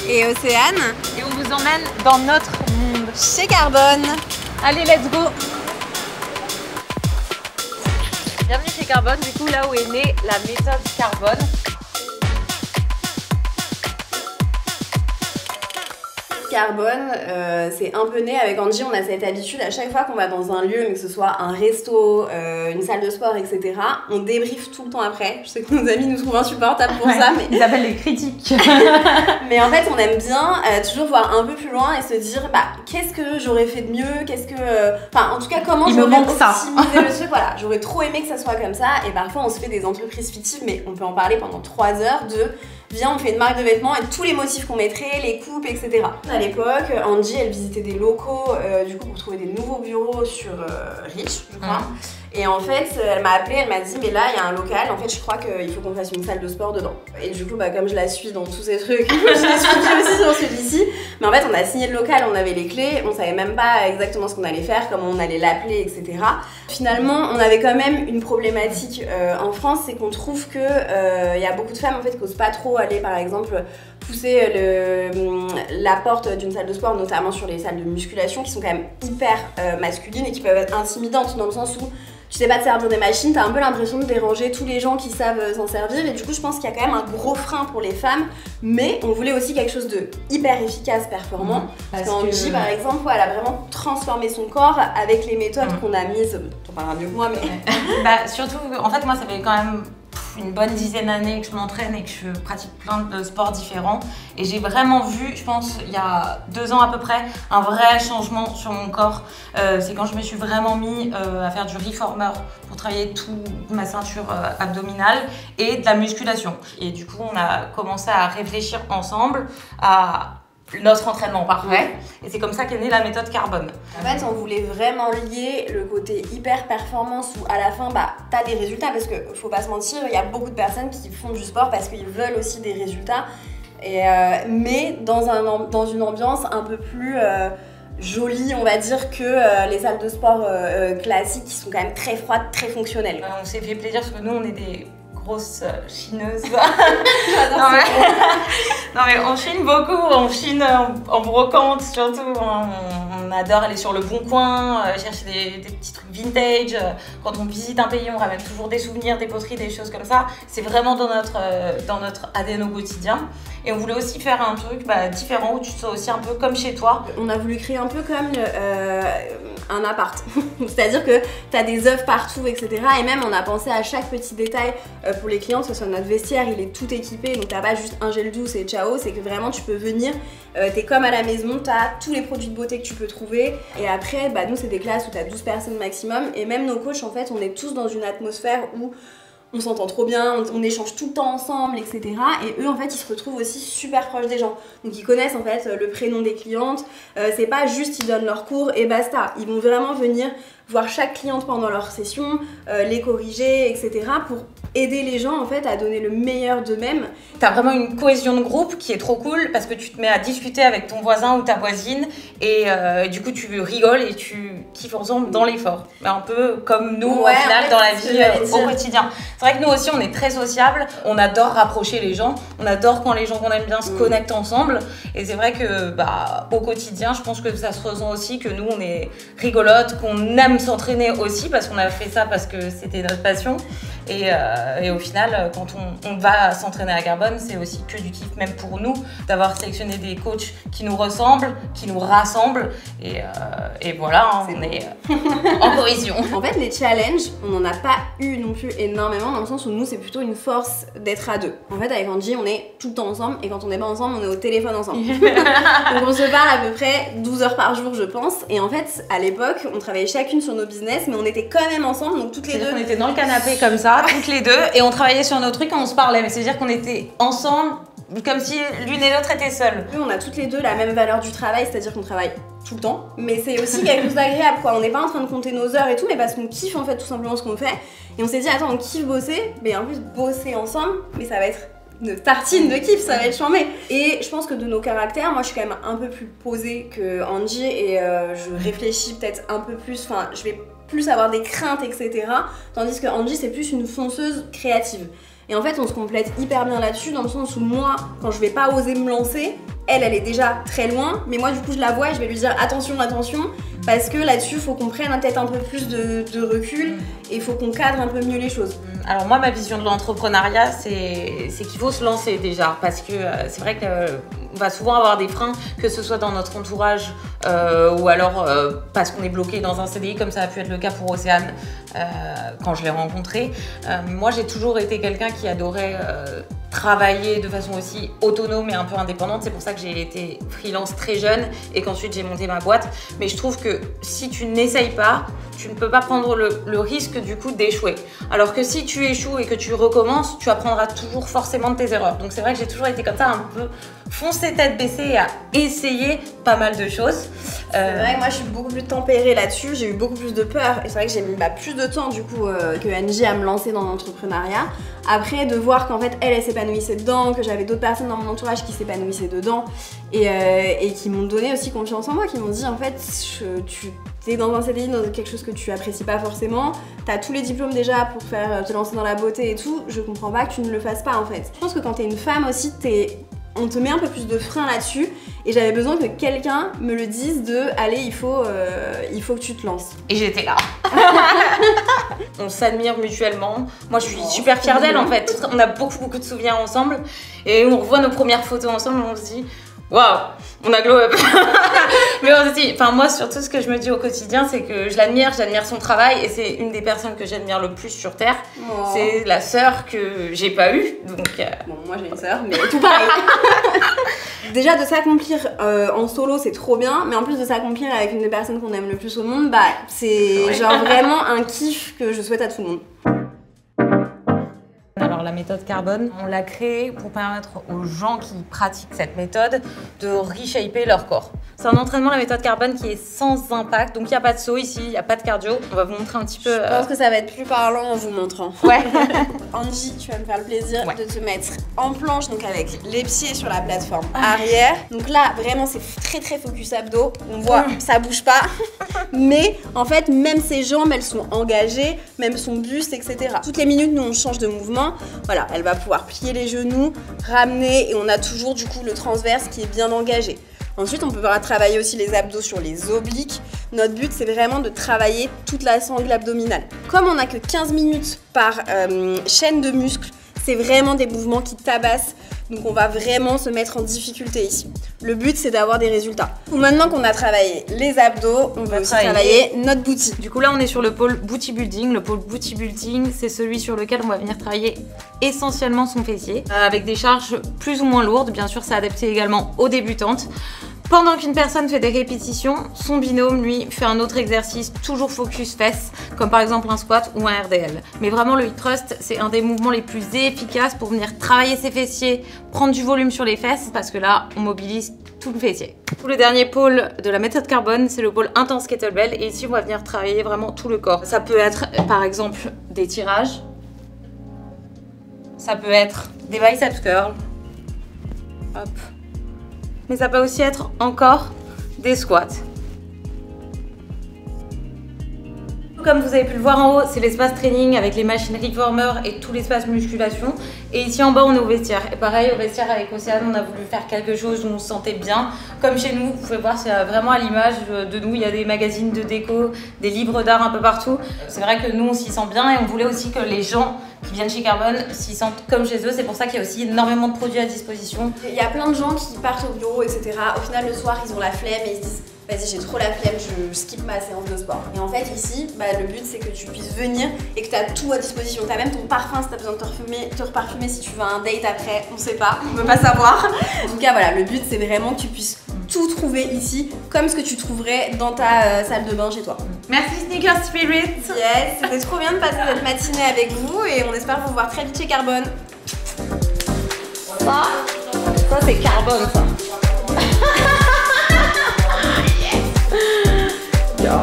et Océane. Et on vous emmène dans notre monde. Chez Carbone. Allez, let's go! Bienvenue chez Carbone, du coup là où est née la méthode Carbone. Carbone, c'est un peu né avec Angie. On a cette habitude à chaque fois qu'on va dans un lieu, mais que ce soit un resto, une salle de sport, etc. On débriefe tout le temps après. Je sais que nos amis nous trouvent insupportables pour ça, mais ils appellent les critiques. mais en fait, on aime bien toujours voir un peu plus loin et se dire, bah, qu'est-ce que j'aurais fait de mieux, qu'est-ce que, enfin, en tout cas, comment j'aurais optimisé le truc. Voilà, j'aurais trop aimé que ça soit comme ça. Et parfois, on se fait des entreprises fictives, mais on peut en parler pendant 3 heures de. Viens, on fait une marque de vêtements et tous les motifs qu'on mettrait, les coupes, etc. À l'époque, Angie, elle visitait des locaux du coup pour trouver des nouveaux bureaux sur Rich, je crois. Et en fait, elle m'a appelée, elle m'a dit mais là il y a un local, en fait je crois qu'il faut qu'on fasse une salle de sport dedans. Et du coup, bah, comme je la suis dans tous ces trucs, je l'ai suivie aussi dans celui-ci. Mais en fait, on a signé le local, on avait les clés, on savait même pas exactement ce qu'on allait faire, comment on allait l'appeler, etc. Finalement, on avait quand même une problématique en France, c'est qu'on trouve que y a beaucoup de femmes en fait qui osent pas trop aller, par exemple, pousser la porte d'une salle de sport, notamment sur les salles de musculation qui sont quand même hyper masculines et qui peuvent être intimidantes dans le sens où tu sais pas te servir des machines, t'as un peu l'impression de déranger tous les gens qui savent s'en servir et du coup je pense qu'il y a quand même un gros frein pour les femmes, mais on voulait aussi quelque chose de hyper efficace, performant. Parce qu'Angie par exemple, elle a vraiment transformé son corps avec les méthodes qu'on a mises, t'en parleras mieux que moi mais... Bah surtout, en fait moi ça fait quand même une bonne dizaine d'années que je m'entraîne et que je pratique plein de sports différents et j'ai vraiment vu, je pense il y a 2 ans à peu près, un vrai changement sur mon corps. C'est quand je me suis vraiment mis à faire du reformer pour travailler toute ma ceinture abdominale et de la musculation. Et du coup on a commencé à réfléchir ensemble à notre entraînement parfait et c'est comme ça qu'est née la méthode Carbone. En fait on voulait vraiment lier le côté hyper performance où à la fin bah t'as des résultats parce que faut pas se mentir, il y a beaucoup de personnes qui font du sport parce qu'ils veulent aussi des résultats et, mais dans une ambiance un peu plus jolie on va dire que les salles de sport classiques qui sont quand même très froides, très fonctionnelles. On s'est fait plaisir parce que nous on est des grosses chineuses. Non mais on chine beaucoup, on chine en brocante surtout, on adore aller sur le bon coin, chercher des petits trucs vintage. Quand on visite un pays, on ramène toujours des souvenirs, des poteries, des choses comme ça. C'est vraiment dans notre ADN au quotidien. Et on voulait aussi faire un truc différent où tu te sens aussi un peu comme chez toi. On a voulu créer un peu comme un appart. C'est-à-dire que tu as des œuvres partout, etc. Et même on a pensé à chaque petit détail pour les clients, que ce soit notre vestiaire, il est tout équipé. Donc t'as pas juste un gel douce et ciao, c'est que vraiment tu peux venir, t'es comme à la maison, t'as tous les produits de beauté que tu peux trouver. Et après, bah, nous c'est des classes où t'as 12 personnes maximum. Et même nos coachs, en fait, on est tous dans une atmosphère où on s'entend trop bien, on échange tout le temps ensemble, etc. Et eux, en fait, ils se retrouvent aussi super proches des gens. Donc, ils connaissent, en fait, le prénom des clientes. C'est pas juste, ils donnent leur cours et basta. Ils vont vraiment venir voir chaque cliente pendant leur session, les corriger, etc. pour aider les gens, en fait, à donner le meilleur d'eux-mêmes. T'as vraiment une cohésion de groupe qui est trop cool parce que tu te mets à discuter avec ton voisin ou ta voisine et du coup, tu rigoles et tu kiffes ensemble dans l'effort. Un peu comme nous, au final, dans la vie au quotidien. C'est vrai que nous aussi, on est très sociables. On adore rapprocher les gens. On adore quand les gens qu'on aime bien se connectent ensemble. Et c'est vrai que au quotidien, je pense que ça se ressent aussi que nous, on est rigolotes, qu'on aime s'entraîner aussi parce qu'on a fait ça parce que c'était notre passion. Et au final, quand on va s'entraîner à Carbone, c'est aussi que du kiff, même pour nous, d'avoir sélectionné des coachs qui nous ressemblent, qui nous rassemblent. Et voilà, on est en cohésion. En fait, les challenges, on n'en a pas eu non plus énormément, dans le sens où nous, c'est plutôt une force d'être à deux. En fait, avec Angie, on est tout le temps ensemble, et quand on n'est pas ensemble, on est au téléphone ensemble. Donc on se parle à peu près 12 heures par jour, je pense. Et en fait, à l'époque, on travaillait chacune sur nos business, mais on était quand même ensemble, donc toutes les deux. On était dans le canapé comme ça, toutes les deux, et on travaillait sur nos trucs et on se parlait. Mais c'est-à-dire qu'on était ensemble, comme si l'une et l'autre étaient seules. On a toutes les deux la même valeur du travail, c'est-à-dire qu'on travaille tout le temps. Mais c'est aussi quelque chose d'agréable, quoi. On n'est pas en train de compter nos heures et tout, mais parce qu'on kiffe en fait tout simplement ce qu'on fait. Et on s'est dit, attends, on kiffe bosser, mais en plus bosser ensemble, mais ça va être une tartine de kiff, ça va être chambé. Et je pense que de nos caractères, moi je suis quand même un peu plus posée que Angie et je réfléchis peut-être un peu plus, enfin je vais plus avoir des craintes, etc. Tandis que Angie c'est plus une fonceuse créative. Et en fait on se complète hyper bien là-dessus dans le sens où moi, quand je vais pas oser me lancer, elle est déjà très loin, mais moi du coup je la vois et je vais lui dire attention, attention, parce que là-dessus il faut qu'on prenne peut-être un peu plus de recul et il faut qu'on cadre un peu mieux les choses. Alors moi ma vision de l'entrepreneuriat c'est qu'il faut se lancer déjà, parce que c'est vrai qu'on va souvent avoir des freins, que ce soit dans notre entourage ou alors parce qu'on est bloqué dans un CDI comme ça a pu être le cas pour Océane quand je l'ai rencontrée. Moi j'ai toujours été quelqu'un qui adorait travailler de façon aussi autonome et un peu indépendante. C'est pour ça que j'ai été freelance très jeune et qu'ensuite j'ai monté ma boîte. Mais je trouve que si tu n'essayes pas, tu ne peux pas prendre le risque du coup d'échouer. Alors que si tu échoues et que tu recommences, tu apprendras toujours forcément de tes erreurs. Donc c'est vrai que j'ai toujours été comme ça, un peu foncer tête baissée à essayer pas mal de choses. C'est vrai que moi je suis beaucoup plus tempérée là-dessus, j'ai eu beaucoup plus de peur et c'est vrai que j'ai mis plus de temps du coup que Angie à me lancer dans l'entrepreneuriat. Après de voir qu'en fait elle s'épanouissait dedans, que j'avais d'autres personnes dans mon entourage qui s'épanouissaient dedans et qui m'ont donné aussi confiance en moi, qui m'ont dit en fait tu es dans un CDI, dans quelque chose que tu apprécies pas forcément, t'as tous les diplômes déjà pour te lancer dans la beauté et tout, je comprends pas que tu ne le fasses pas en fait. Je pense que quand t'es une femme aussi, on te met un peu plus de frein là-dessus et j'avais besoin que quelqu'un me le dise allez il faut que tu te lances. Et j'étais là. On s'admire mutuellement. Moi je suis super fière d'elle en fait. On a beaucoup de souvenirs ensemble et on revoit nos premières photos ensemble et on se dit waouh, on a glow up. Mais on se dit, enfin moi surtout ce que je me dis au quotidien c'est que je l'admire son travail et c'est une des personnes que j'admire le plus sur terre. Oh. C'est la sœur que j'ai pas eue, donc... Bon moi j'ai une sœur mais tout pareil. Déjà de s'accomplir en solo c'est trop bien, mais en plus de s'accomplir avec une des personnes qu'on aime le plus au monde, bah c'est genre vraiment un kiff que je souhaite à tout le monde. Alors la méthode carbone, on l'a créée pour permettre aux gens qui pratiquent cette méthode de reshaper leur corps. C'est un entraînement, la méthode carbone, qui est sans impact, donc il n'y a pas de saut ici, il n'y a pas de cardio. On va vous montrer un petit peu... Je pense que ça va être plus parlant en vous montrant. Ouais. Angie, tu vas me faire le plaisir de te mettre en planche, donc avec les pieds sur la plateforme arrière. Donc là, vraiment, c'est très focus abdos. On voit, ça bouge pas. Mais en fait, même ses jambes, elles sont engagées, même son buste, etc. Toutes les minutes, nous, on change de mouvement. Voilà, elle va pouvoir plier les genoux, ramener, et on a toujours du coup le transverse qui est bien engagé. Ensuite, on peut travailler aussi les abdos sur les obliques. Notre but, c'est vraiment de travailler toute la sangle abdominale. Comme on n'a que 15 minutes par chaîne de muscles, c'est vraiment des mouvements qui tabassent. Donc on va vraiment se mettre en difficulté ici. Le but c'est d'avoir des résultats. Maintenant qu'on a travaillé les abdos, on va aussi travailler notre booty. Du coup là on est sur le pôle booty building. Le pôle booty building c'est celui sur lequel on va venir travailler essentiellement son fessier. Avec des charges plus ou moins lourdes, bien sûr c'est adapté également aux débutantes. Pendant qu'une personne fait des répétitions, son binôme, lui, fait un autre exercice toujours focus fesses, comme par exemple un squat ou un RDL. Mais vraiment, le hip thrust, c'est un des mouvements les plus efficaces pour venir travailler ses fessiers, prendre du volume sur les fesses, parce que là, on mobilise tout le fessier. Le dernier pôle de la méthode carbone, c'est le pôle intense kettlebell, et ici, on va venir travailler vraiment tout le corps. Ça peut être, par exemple, des tirages. Ça peut être des biceps curls. Hop. Mais ça peut aussi être encore des squats. Comme vous avez pu le voir en haut, c'est l'espace training avec les machines reformer et tout l'espace musculation. Et ici en bas, on est au vestiaire. Et pareil, au vestiaire avec Océane, on a voulu faire quelque chose où on se sentait bien. Comme chez nous, vous pouvez voir, c'est vraiment à l'image de nous. Il y a des magazines de déco, des livres d'art un peu partout. C'est vrai que nous, on s'y sent bien et on voulait aussi que les gens qui viennent chez Carbone s'y sentent comme chez eux. C'est pour ça qu'il y a aussi énormément de produits à disposition. Il y a plein de gens qui partent au bureau, etc. Au final, le soir, ils ont la flemme et ils se disent vas-y, j'ai trop la flemme, je skip ma séance de sport. Et en fait, ici, le but, c'est que tu puisses venir et que tu as tout à disposition. Tu as même ton parfum si tu as besoin de te reparfumer si tu veux un date après, on sait pas, on peut pas savoir. En tout cas, voilà, le but, c'est vraiment que tu puisses tout trouver ici, comme ce que tu trouverais dans ta salle de bain chez toi. Merci Sneaker Spirit. Yes, c'était trop bien de passer cette matinée avec vous et on espère vous voir très vite chez Carbone. Ça c'est Carbone, ça. Yeah.